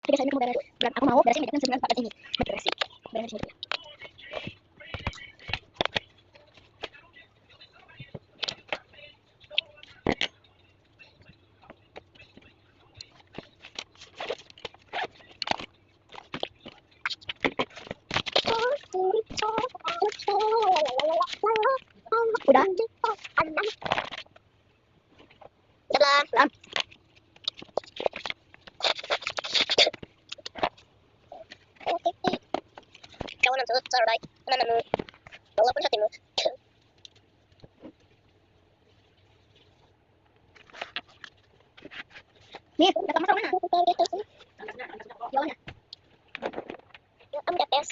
Sige, sabi ko ako mau beresin hidupnya sebulan 4 ini. Beresin. Beresin hidupnya. Udah. Belum. Kawanan tuh, sarai. Nanamu. Walaupun hatimu. Nih, udah kamu mana? Jalannya. Ya, kamu udah tes.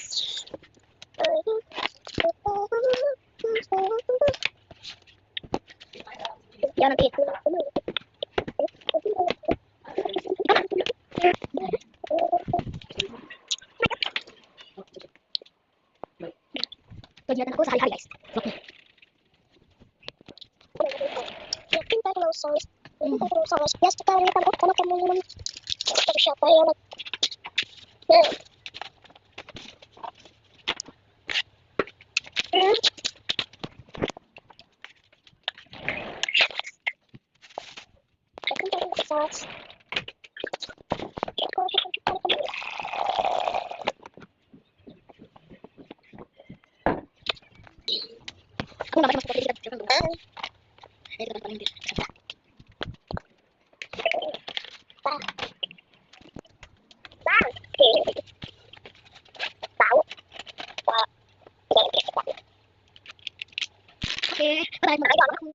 Ya nanti. Kegiatanku sehari-hari guys. Vlognya. Pinta kalau sois. Pinta kalau sois. Ya sekarang kita mau kalau kamu minum. Tapi siapa ya? Sauce. Aku nggak masuk ke kita. Ini paling